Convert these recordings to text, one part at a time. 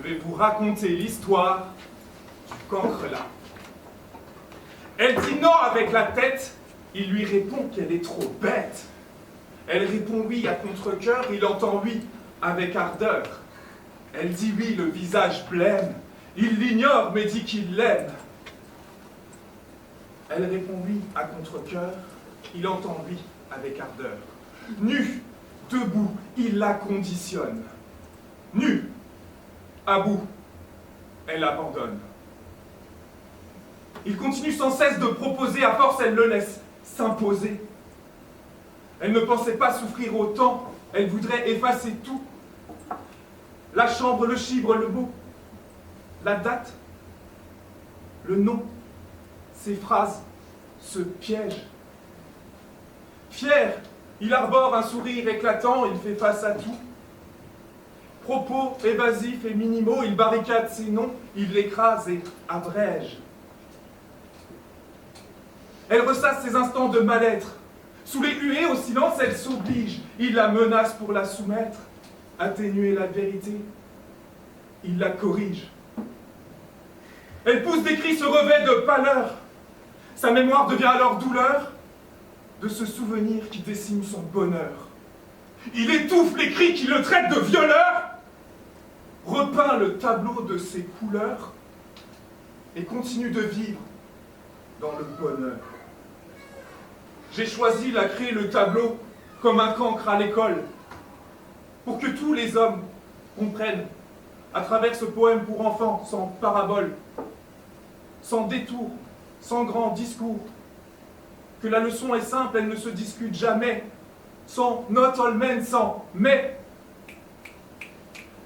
vais vous raconter l'histoire du cancrelat. Elle dit non avec la tête, il lui répond qu'elle est trop bête. Elle répond oui à contre-cœur, il entend oui avec ardeur. Elle dit oui, le visage blême, il l'ignore mais dit qu'il l'aime. Elle répond oui à contre-cœur, il entend oui avec ardeur. Nu, debout, il la conditionne. Nu, à bout, elle abandonne. Il continue sans cesse de proposer, à force elle le laisse s'imposer. Elle ne pensait pas souffrir autant, elle voudrait effacer tout. La chambre, le chibre, le mot, la date, le nom, ces phrases, ce piège. Fier, il arbore un sourire éclatant, il fait face à tout. Propos évasifs et minimaux, il barricade ses noms, il l'écrase et abrège. Elle ressasse ses instants de mal-être. Sous les huées, au silence, elle s'oblige. Il la menace pour la soumettre. Atténuer la vérité, il la corrige. Elle pousse des cris, se revêt de pâleur. Sa mémoire devient alors douleur de ce souvenir qui décime son bonheur. Il étouffe les cris qui le traitent de violeur, repeint le tableau de ses couleurs et continue de vivre dans le bonheur. J'ai choisi la créer le tableau comme un cancre à l'école, pour que tous les hommes comprennent, à travers ce poème pour enfants, sans parabole, sans détour, sans grand discours, que la leçon est simple, elle ne se discute jamais, sans not all men, sans mais.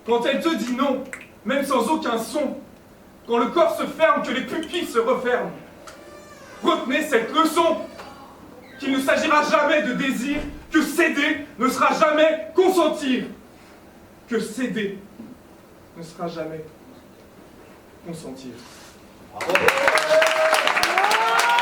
Quand elle te dit non, même sans aucun son, quand le corps se ferme, que les pupilles se referment, retenez cette leçon, qu'il ne s'agira jamais de désir, que céder ne sera jamais consentir, que céder ne sera jamais consentir. Bravo.